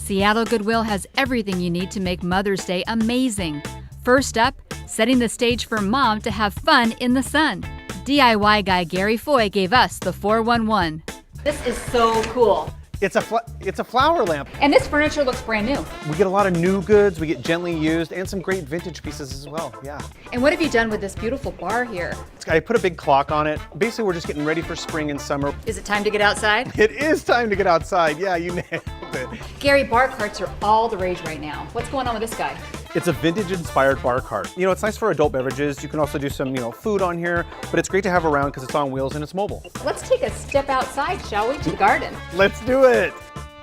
Seattle Goodwill has everything you need to make Mother's Day amazing. First up, setting the stage for mom to have fun in the sun. DIY guy Gary Foy gave us the 411. This is so cool. It's a flower lamp. And this furniture looks brand new. We get a lot of new goods, we get gently used, and some great vintage pieces as well, yeah. And what have you done with this beautiful bar here? I put a big clock on it. Basically, we're just getting ready for spring and summer. Is it time to get outside? It is time to get outside. Yeah, you nailed it. Gary, bar carts are all the rage right now. What's going on with this guy? It's a vintage-inspired bar cart. You know, it's nice for adult beverages. You can also do some, food on here, but it's great to have around because it's on wheels and it's mobile. Let's take a step outside, shall we, to the garden? Let's do it.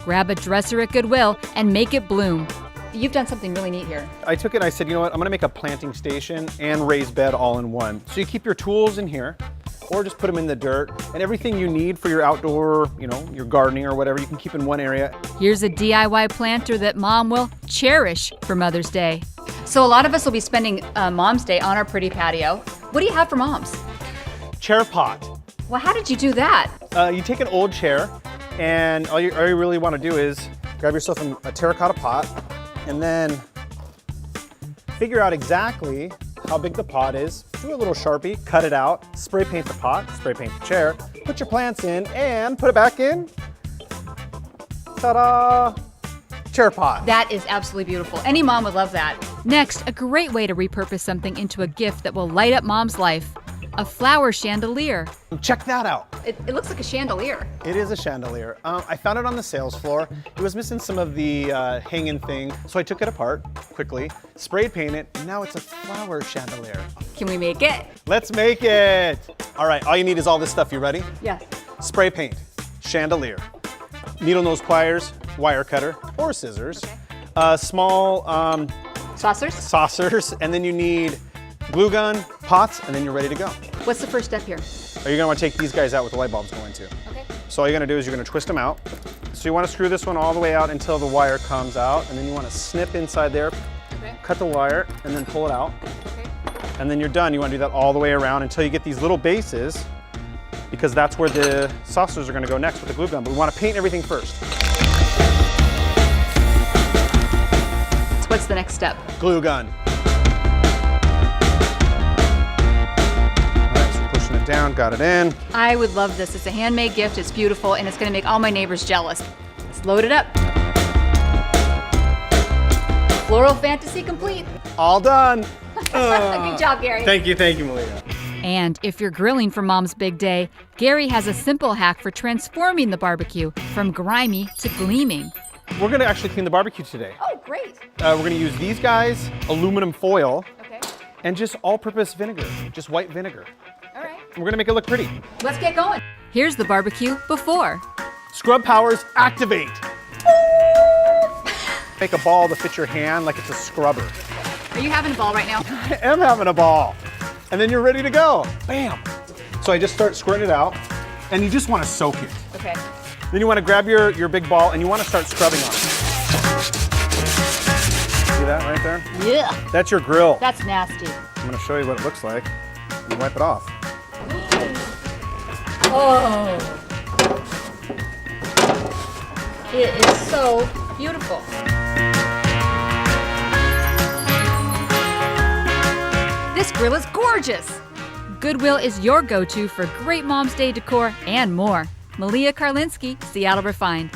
Grab a dresser at Goodwill and make it bloom. You've done something really neat here. I took it and I said, you know what, I'm gonna make a planting station and raised bed all in one. So you keep your tools in here, or just put them in the dirt, and everything you need for your outdoor, your gardening or whatever, you can keep in one area. Here's a DIY planter that mom will cherish for Mother's Day. So a lot of us will be spending Mom's Day on our pretty patio. What do you have for moms? Chair pot. Well, how did you do that? You take an old chair, and all you really want to do is grab yourself a terracotta pot, and then figure out exactly how big the pot is. Do a little Sharpie, cut it out, spray paint the pot, spray paint the chair, put your plants in, and put it back in. Ta-da! Chair pot. That is absolutely beautiful. Any mom would love that. Next, a great way to repurpose something into a gift that will light up mom's life. A flower chandelier. Check that out. It looks like a chandelier. It is a chandelier. I found it on the sales floor. It was missing some of the hanging thing, so I took it apart quickly, sprayed paint it, and now it's a flower chandelier. Can we make it? Let's make it. All right, all you need is all this stuff. You ready? Yes. Spray paint, chandelier, needle nose pliers, wire cutter, or scissors, small saucers, and then you need glue gun, pots, and then you're ready to go. What's the first step here? You're gonna wanna take these guys out with the light bulbs going to. Okay. So all you're gonna do is you're gonna twist them out. So you wanna screw this one all the way out until the wire comes out, and then you wanna snip inside there, Okay. cut the wire, and then pull it out. Okay. And then you're done. You wanna do that all the way around until you get these little bases, because that's where the saucers are gonna go next with the glue gun. But we wanna paint everything first. So what's the next step? Glue gun. Down, got it in. I would love this. It's a handmade gift, it's beautiful, and it's gonna make all my neighbors jealous. Let's load it up. Floral fantasy complete. All done. Good job, Gary. Thank you, Malia. And if you're grilling for mom's big day, Gary has a simple hack for transforming the barbecue from grimy to gleaming. We're gonna actually clean the barbecue today. Oh, great. We're gonna use these guys, aluminum foil, Okay. and just all-purpose vinegar, just white vinegar. All right. We're gonna make it look pretty. Let's get going. Here's the barbecue before. Scrub powers, activate. Make a ball to fit your hand like it's a scrubber. Are you having a ball right now? I am having a ball. And then you're ready to go. Bam. So I just start squirting it out, and you just wanna soak it. Okay. Then you wanna grab your big ball, and you wanna start scrubbing on it. See that right there? Yeah. That's your grill. That's nasty. I'm gonna show you what it looks like. You wipe it off. Oh. It is so beautiful. This grill is gorgeous. Goodwill is your go-to for great Mom's Day decor and more. Malia, Karlinsky, Seattle Refined.